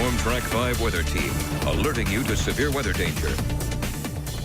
Storm Track 5 weather team, alerting you to severe weather danger.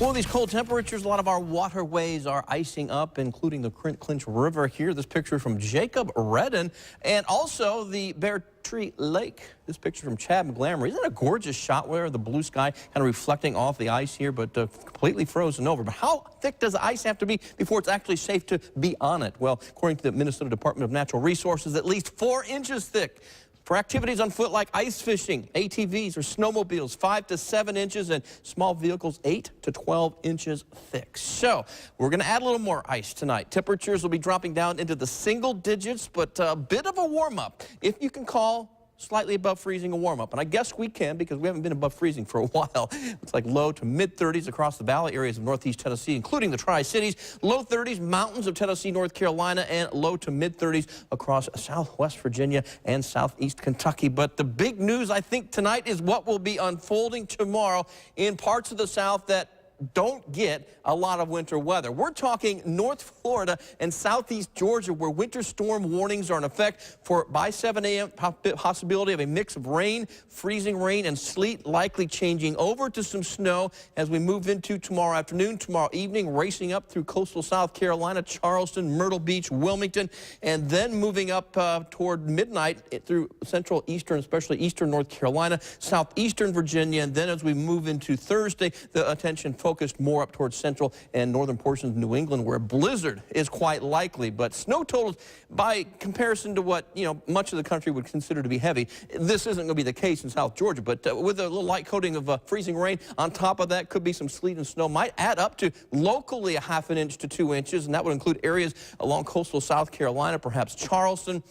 Well, these cold temperatures, a lot of our waterways are icing up, including the Clinch River here. This picture from Jacob Redden, and also the Bear Tree Lake. This picture from Chad McGlamry. Isn't it a gorgeous shot where the blue sky kind of reflecting off the ice here, but completely frozen over? But how thick does the ice have to be before it's actually safe to be on it? Well, according to the Minnesota Department of Natural Resources, at least 4 inches thick. For activities on foot like ice fishing, ATVs or snowmobiles, 5 to 7 inches, and small vehicles 8 to 12 inches thick. So we're going to add a little more ice tonight. Temperatures will be dropping down into the single digits, but a bit of a warm-up, if you can call slightly above freezing a warm-up. And I guess we can, because we haven't been above freezing for a while. It's like low to mid-30s across the valley areas of northeast Tennessee, including the Tri-Cities. Low 30s, mountains of Tennessee, North Carolina, and low to mid-30s across southwest Virginia and southeast Kentucky. But the big news, I think, tonight is what will be unfolding tomorrow in parts of the South that don't get a lot of winter weather. We're talking North Florida and southeast Georgia, where winter storm warnings are in effect for by 7 a.m. possibility of a mix of rain, freezing rain, and sleet, likely changing over to some snow as we move into tomorrow afternoon, tomorrow evening, racing up through coastal South Carolina, Charleston, Myrtle Beach, Wilmington, and then moving up toward midnight through central, eastern, especially eastern North Carolina, southeastern Virginia, and then as we move into Thursday, the attention focused more up towards central and northern portions of New England, where a blizzard is quite likely. But snow totals, by comparison to what much of the country would consider to be heavy, this isn't going to be the case in South Georgia. But with a little light coating of freezing rain on top of that, could be some sleet and snow, might add up to locally a ½ inch to 2 inches, and that would include areas along coastal South Carolina, perhaps Charleston,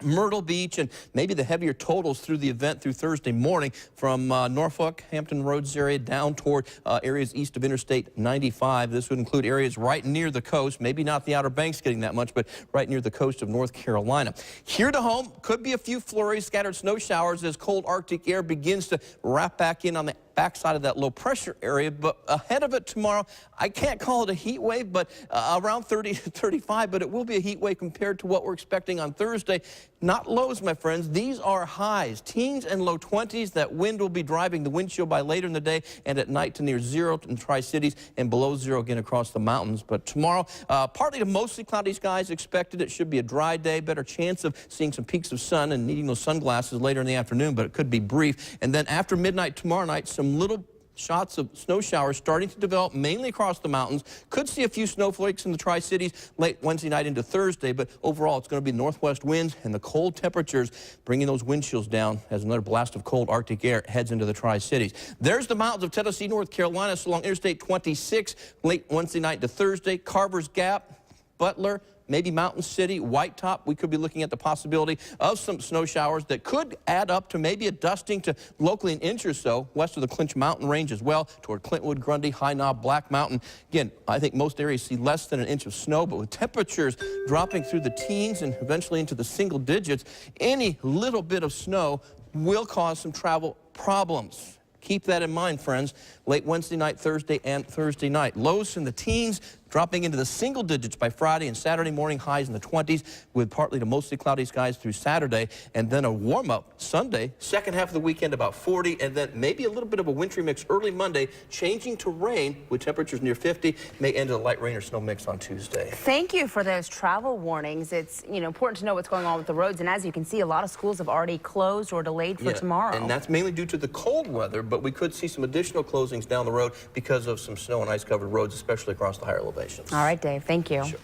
Myrtle Beach, and maybe the heavier totals through the event through Thursday morning from Norfolk, Hampton Roads area down toward areas east of Interstate 95. This would include areas right near the coast, maybe not the Outer Banks getting that much, but right near the coast of North Carolina. Here to home, could be a few flurries, scattered snow showers as cold Arctic air begins to wrap back in on the backside of that low pressure area. But ahead of it tomorrow, I can't call it a heat wave, but around 30 to 35, but it will be a heat wave compared to what we're expecting on Thursday. Not lows, my friends. These are highs, teens and low 20s. That wind will be driving the wind chill by later in the day and at night to near 0 in Tri-Cities and below 0 again across the mountains. But tomorrow, partly to mostly cloudy skies expected. It should be a dry day, better chance of seeing some peaks of sun and needing those sunglasses later in the afternoon, but it could be brief. And then after midnight tomorrow night, some little shots of snow showers starting to develop mainly across the mountains. Could see a few snowflakes in the Tri-Cities late Wednesday night into Thursday, but overall it's going to be northwest winds and the cold temperatures bringing those wind chills down as another blast of cold Arctic air heads into the Tri-Cities. There's the mountains of Tennessee, North Carolina, so along Interstate 26 late Wednesday night to Thursday. Carver's Gap, Butler, maybe Mountain City, White Top. We could be looking at the possibility of some snow showers that could add up to maybe a dusting to locally an inch or so west of the Clinch Mountain Range as well, toward Clintwood, Grundy, High Knob, Black Mountain. Again, I think most areas see less than an inch of snow, but with temperatures dropping through the teens and eventually into the single digits, any little bit of snow will cause some travel problems. Keep that in mind, friends. Late Wednesday night, Thursday, and Thursday night. Lows in the teens, dropping into the single digits by Friday, and Saturday morning highs in the 20s with partly to mostly cloudy skies through Saturday, and then a warm-up Sunday. Second half of the weekend about 40, and then maybe a little bit of a wintry mix early Monday, changing to rain with temperatures near 50. May end in a light rain or snow mix on Tuesday. Thank you for those travel warnings. It's important to know what's going on with the roads, and as you can see, a lot of schools have already closed or delayed for tomorrow. And that's mainly due to the cold weather, but we could see some additional closings down the road because of some snow and ice-covered roads, especially across the higher elevations. All right, Dave. Thank you. Sure.